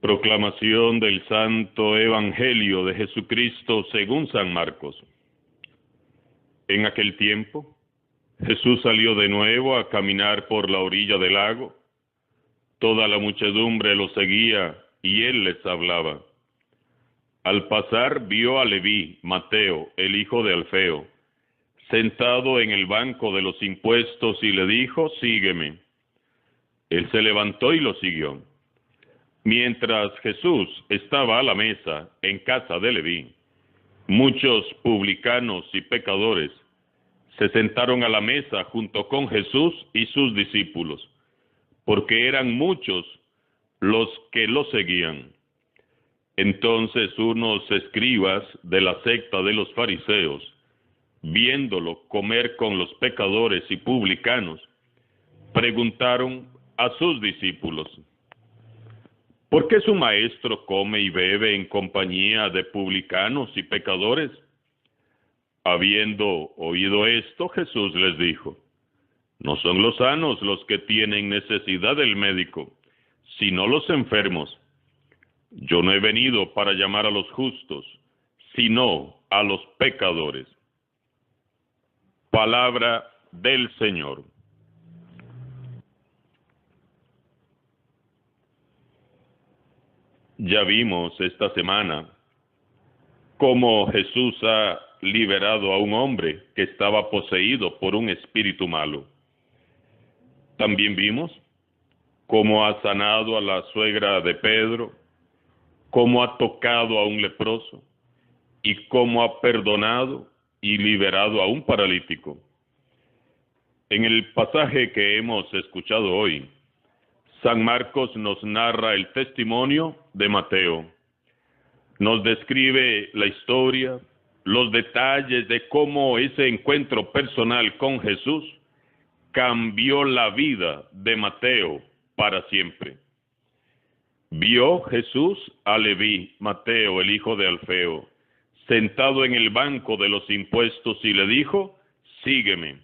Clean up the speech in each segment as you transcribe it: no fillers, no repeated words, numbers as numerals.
Proclamación del Santo Evangelio de Jesucristo según San Marcos. En aquel tiempo, Jesús salió de nuevo a caminar por la orilla del lago. Toda la muchedumbre lo seguía y él les hablaba. Al pasar vio a Leví, Mateo, el hijo de Alfeo, sentado en el banco de los impuestos y le dijo: «Sígueme». Él se levantó y lo siguió. Mientras Jesús estaba a la mesa en casa de Leví, muchos publicanos y pecadores se sentaron a la mesa junto con Jesús y sus discípulos, porque eran muchos los que lo seguían. Entonces unos escribas de la secta de los fariseos, viéndolo comer con los pecadores y publicanos, preguntaron a sus discípulos: ¿por qué su maestro come y bebe en compañía de publicanos y pecadores? Habiendo oído esto, Jesús les dijo: no son los sanos los que tienen necesidad del médico, sino los enfermos. Yo no he venido para llamar a los justos, sino a los pecadores. Palabra del Señor. Ya vimos esta semana cómo Jesús ha liberado a un hombre que estaba poseído por un espíritu malo. También vimos cómo ha sanado a la suegra de Pedro, cómo ha tocado a un leproso y cómo ha perdonado y liberado a un paralítico. En el pasaje que hemos escuchado hoy, San Marcos nos narra el testimonio de Mateo. Nos describe la historia, los detalles de cómo ese encuentro personal con Jesús cambió la vida de Mateo para siempre. Vio Jesús a Leví, Mateo, el hijo de Alfeo, sentado en el banco de los impuestos y le dijo: «Sígueme».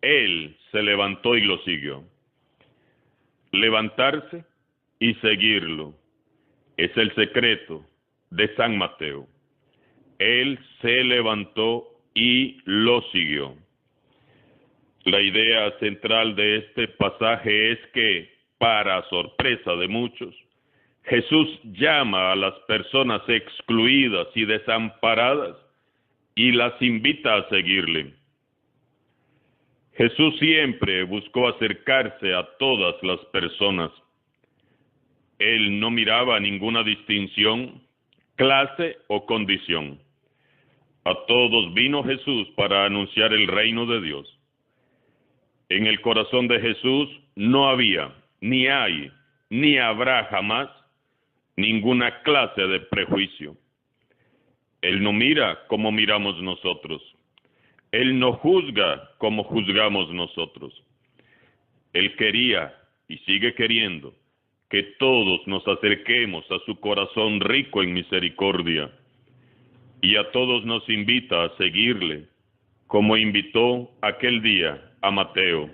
Él se levantó y lo siguió. Levantarse y seguirlo es el secreto de San Mateo. Él se levantó y lo siguió. La idea central de este pasaje es que, para sorpresa de muchos, Jesús llama a las personas excluidas y desamparadas y las invita a seguirle. Jesús siempre buscó acercarse a todas las personas. Él no miraba ninguna distinción, clase o condición. A todos vino Jesús para anunciar el reino de Dios. En el corazón de Jesús no había, ni hay, ni habrá jamás ninguna clase de prejuicio. Él no mira como miramos nosotros. Él no juzga como juzgamos nosotros. Él quería y sigue queriendo que todos nos acerquemos a su corazón rico en misericordia, y a todos nos invita a seguirle, como invitó aquel día a Mateo.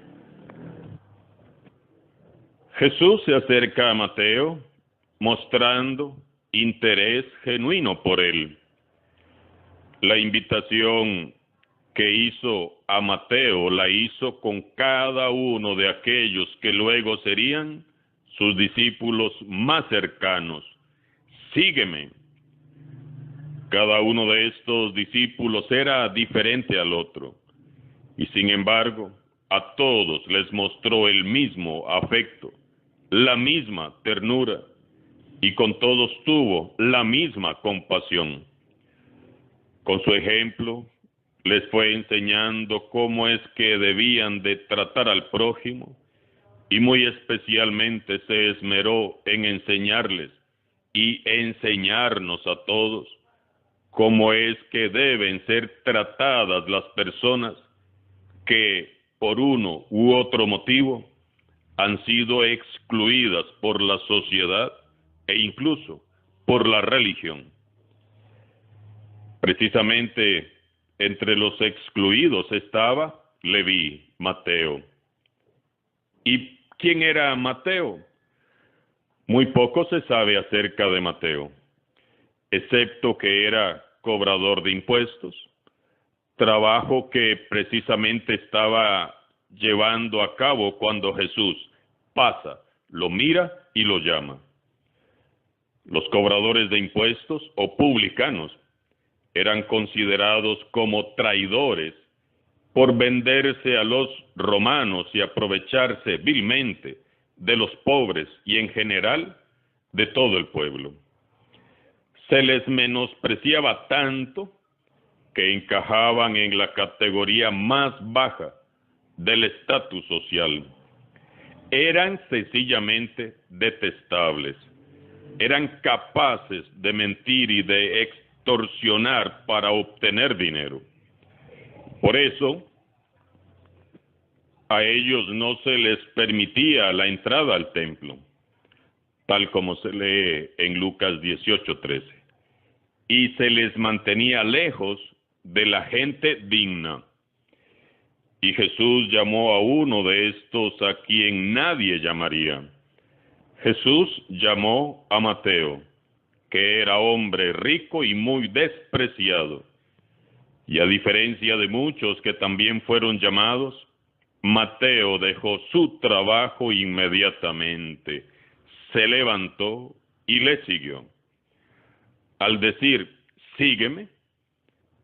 Jesús se acerca a Mateo mostrando interés genuino por él. La invitación que hizo a Mateo la hizo con cada uno de aquellos que luego serían sus discípulos más cercanos. «Sígueme». Cada uno de estos discípulos era diferente al otro, y sin embargo, a todos les mostró el mismo afecto, la misma ternura, y con todos tuvo la misma compasión. Con su ejemplo, les fue enseñando cómo es que debían de tratar al prójimo, y muy especialmente se esmeró en enseñarles y enseñarnos a todos cómo es que deben ser tratadas las personas que, por uno u otro motivo, han sido excluidas por la sociedad e incluso por la religión. Precisamente entre los excluidos estaba Leví, Mateo. ¿Y quién era Mateo? Muy poco se sabe acerca de Mateo, excepto que era cobrador de impuestos, trabajo que precisamente estaba llevando a cabo cuando Jesús pasa, lo mira y lo llama. Los cobradores de impuestos o publicanos eran considerados como traidores por venderse a los romanos y aprovecharse vilmente de los pobres y en general de todo el pueblo. Se les menospreciaba tanto que encajaban en la categoría más baja del estatus social. Eran sencillamente detestables. Eran capaces de mentir y de extorsionar para obtener dinero. Por eso, a ellos no se les permitía la entrada al templo, tal como se lee en Lucas 18:13, y se les mantenía lejos de la gente digna. Y Jesús llamó a uno de estos a quien nadie llamaría. Jesús llamó a Mateo, que era hombre rico y muy despreciado. Y a diferencia de muchos que también fueron llamados, Mateo dejó su trabajo inmediatamente, se levantó y le siguió. Al decir, sígueme,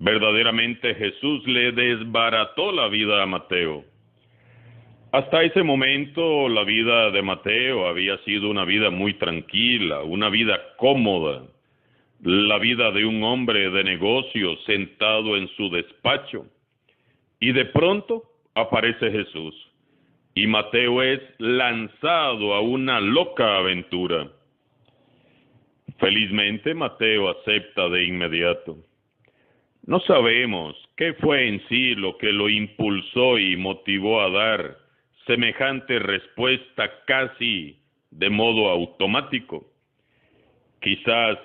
verdaderamente Jesús le desbarató la vida a Mateo. Hasta ese momento la vida de Mateo había sido una vida muy tranquila, una vida cómoda, la vida de un hombre de negocios sentado en su despacho. Y de pronto aparece Jesús, y Mateo es lanzado a una loca aventura. Felizmente Mateo acepta de inmediato. No sabemos qué fue en sí lo que lo impulsó y motivó a dar semejante respuesta casi de modo automático. Quizás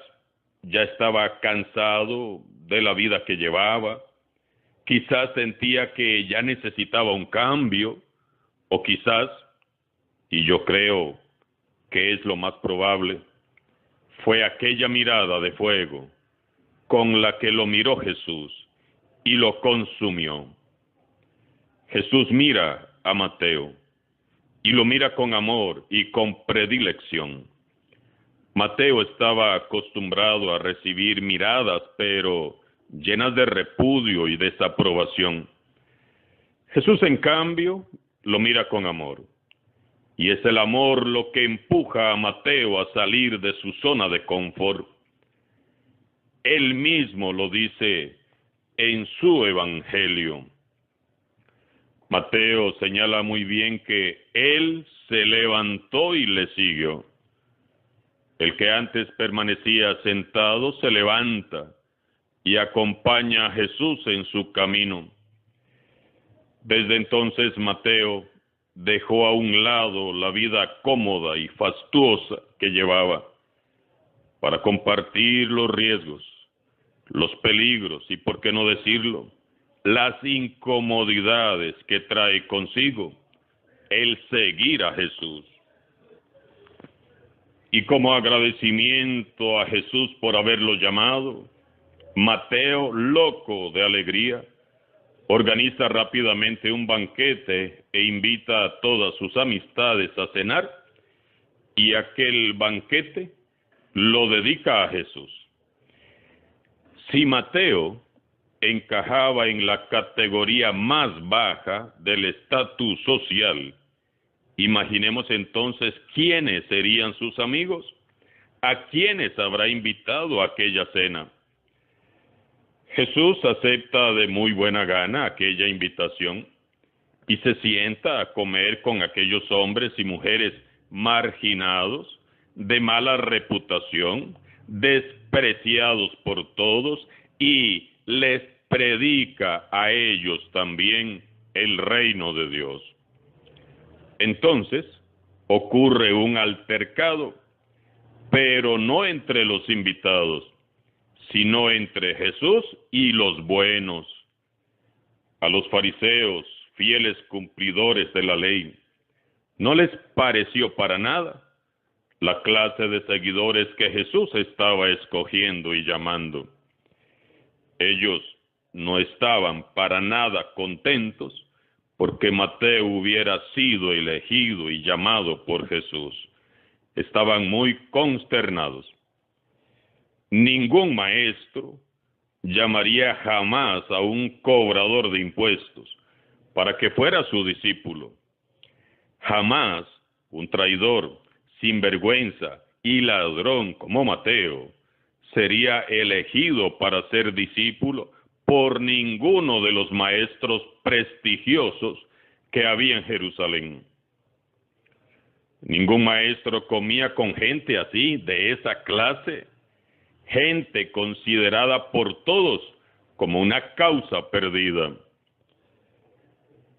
ya estaba cansado de la vida que llevaba, quizás sentía que ya necesitaba un cambio, o quizás, y yo creo que es lo más probable, fue aquella mirada de fuego con la que lo miró Jesús y lo consumió. Jesús mira a Mateo y lo mira con amor y con predilección. Mateo estaba acostumbrado a recibir miradas, pero llenas de repudio y desaprobación. Jesús, en cambio, lo mira con amor. Y es el amor lo que empuja a Mateo a salir de su zona de confort. Él mismo lo dice en su evangelio. Mateo señala muy bien que él se levantó y le siguió. El que antes permanecía sentado se levanta y acompaña a Jesús en su camino. Desde entonces Mateo dejó a un lado la vida cómoda y fastuosa que llevaba para compartir los riesgos, los peligros y, por qué no decirlo, las incomodidades que trae consigo el seguir a Jesús. Y como agradecimiento a Jesús por haberlo llamado, Mateo, loco de alegría, organiza rápidamente un banquete e invita a todas sus amistades a cenar, y aquel banquete lo dedica a Jesús. Si Mateo encajaba en la categoría más baja del estatus social, imaginemos entonces quiénes serían sus amigos, a quiénes habrá invitado a aquella cena. Jesús acepta de muy buena gana aquella invitación y se sienta a comer con aquellos hombres y mujeres marginados, de mala reputación, despreciados por todos, y les predica a ellos también el reino de Dios. Entonces ocurre un altercado, pero no entre los invitados, sino entre Jesús y los buenos. A los fariseos, fieles cumplidores de la ley, no les pareció para nada la clase de seguidores que Jesús estaba escogiendo y llamando. Ellos no estaban para nada contentos porque Mateo hubiera sido elegido y llamado por Jesús. Estaban muy consternados. Ningún maestro llamaría jamás a un cobrador de impuestos para que fuera su discípulo. Jamás un traidor, sinvergüenza y ladrón como Mateo sería elegido para ser discípulo por ninguno de los maestros prestigiosos que había en Jerusalén. Ningún maestro comía con gente así, de esa clase, gente considerada por todos como una causa perdida.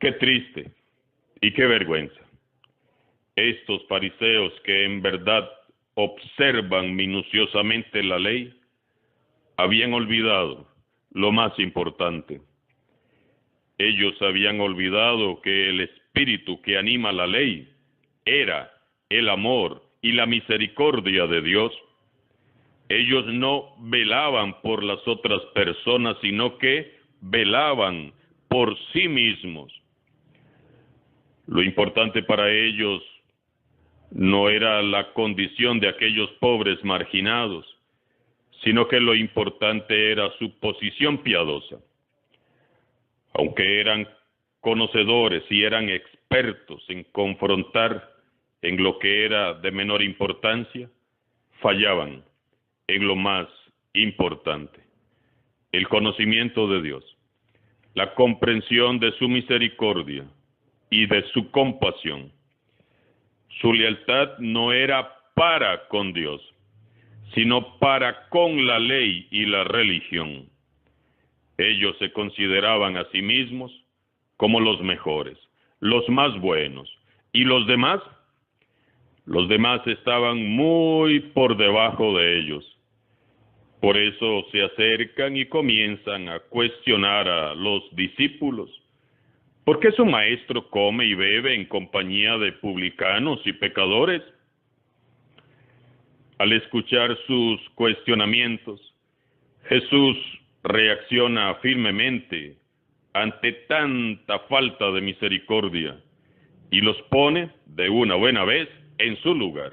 Qué triste y qué vergüenza. Estos fariseos que en verdad observan minuciosamente la ley, habían olvidado lo más importante. Ellos habían olvidado que el espíritu que anima la ley era el amor y la misericordia de Dios. Ellos no velaban por las otras personas, sino que velaban por sí mismos. Lo importante para ellos no era la condición de aquellos pobres marginados, sino que lo importante era su posición piadosa. Aunque eran conocedores y eran expertos en confrontar en lo que era de menor importancia, fallaban en lo más importante: el conocimiento de Dios, la comprensión de su misericordia y de su compasión. Su lealtad no era para con Dios, sino para con la ley y la religión. Ellos se consideraban a sí mismos como los mejores, los más buenos, y los demás estaban muy por debajo de ellos. Por eso se acercan y comienzan a cuestionar a los discípulos. ¿Por qué su maestro come y bebe en compañía de publicanos y pecadores? Al escuchar sus cuestionamientos, Jesús reacciona firmemente ante tanta falta de misericordia y los pone de una buena vez en su lugar.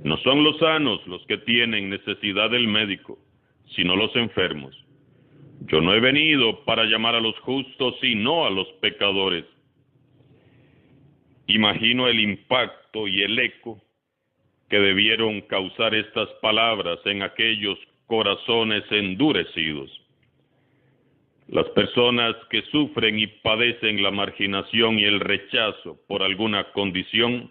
No son los sanos los que tienen necesidad del médico, sino los enfermos. Yo no he venido para llamar a los justos, sino a los pecadores. Imagino el impacto y el eco que debieron causar estas palabras en aquellos corazones endurecidos. Las personas que sufren y padecen la marginación y el rechazo por alguna condición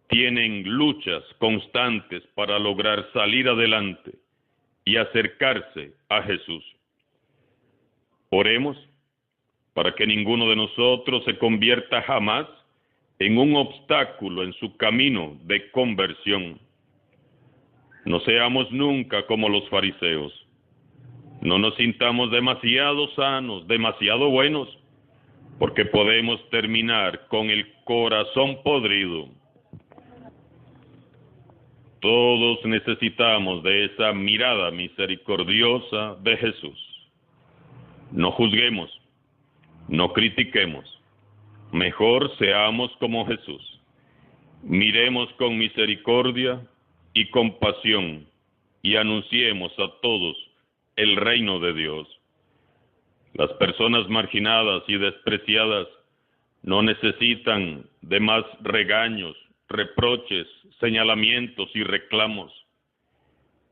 tienen luchas constantes para lograr salir adelante y acercarse a Jesús. Oremos para que ninguno de nosotros se convierta jamás en un obstáculo en su camino de conversión. No seamos nunca como los fariseos. No nos sintamos demasiado sanos, demasiado buenos, porque podemos terminar con el corazón podrido. Todos necesitamos de esa mirada misericordiosa de Jesús. No juzguemos, no critiquemos. Mejor seamos como Jesús. Miremos con misericordia y compasión y anunciemos a todos el reino de Dios. Las personas marginadas y despreciadas no necesitan de más regaños, reproches, señalamientos y reclamos.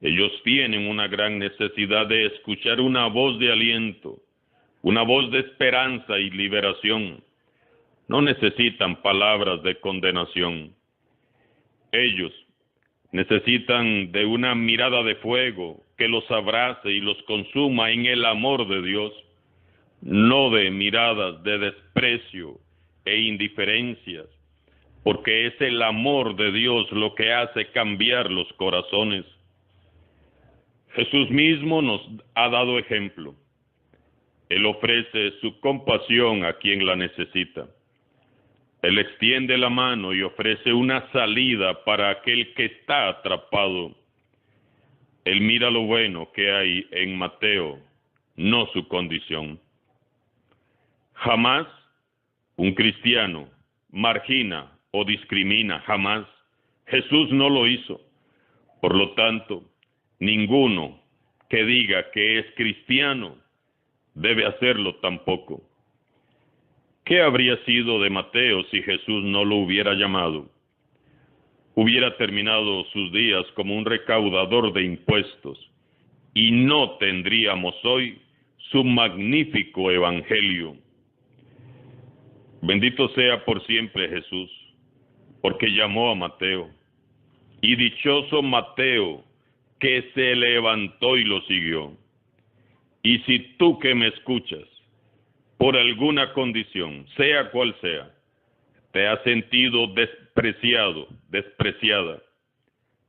Ellos tienen una gran necesidad de escuchar una voz de aliento, una voz de esperanza y liberación. No necesitan palabras de condenación. Ellos necesitan de una mirada de fuego que los abrace y los consuma en el amor de Dios, no de miradas de desprecio e indiferencias, porque es el amor de Dios lo que hace cambiar los corazones. Jesús mismo nos ha dado ejemplo. Él ofrece su compasión a quien la necesita. Él extiende la mano y ofrece una salida para aquel que está atrapado. Él mira lo bueno que hay en Mateo, no su condición. Jamás un cristiano margina o discrimina, jamás. Jesús no lo hizo. Por lo tanto, ninguno que diga que es cristiano debe hacerlo tampoco. ¿Qué habría sido de Mateo si Jesús no lo hubiera llamado? Hubiera terminado sus días como un recaudador de impuestos y no tendríamos hoy su magnífico evangelio. Bendito sea por siempre Jesús, porque llamó a Mateo. Y dichoso Mateo, que se levantó y lo siguió. Y si tú que me escuchas, por alguna condición, sea cual sea, te has sentido despreciado, despreciada,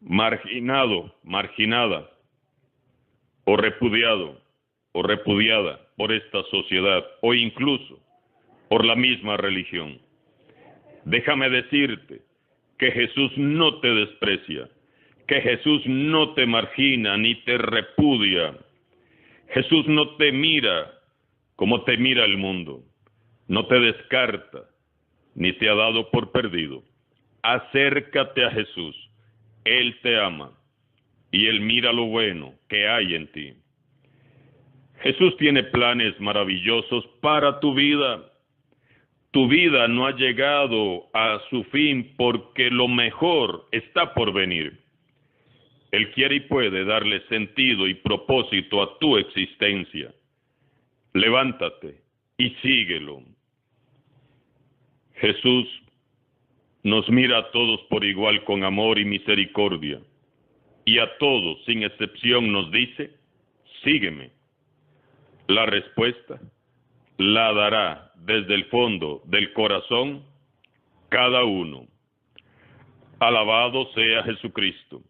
marginado, marginada, o repudiado, o repudiada por esta sociedad, o incluso por la misma religión, déjame decirte que Jesús no te desprecia, que Jesús no te margina ni te repudia. Jesús no te mira como te mira el mundo, no te descarta, ni te ha dado por perdido. Acércate a Jesús, Él te ama, y Él mira lo bueno que hay en ti. Jesús tiene planes maravillosos para tu vida. Tu vida no ha llegado a su fin porque lo mejor está por venir. Él quiere y puede darle sentido y propósito a tu existencia. Levántate y síguelo. Jesús nos mira a todos por igual con amor y misericordia. Y a todos, sin excepción, nos dice, sígueme. La respuesta la dará desde el fondo del corazón cada uno. Alabado sea Jesucristo.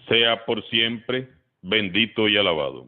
Sea por siempre bendito y alabado.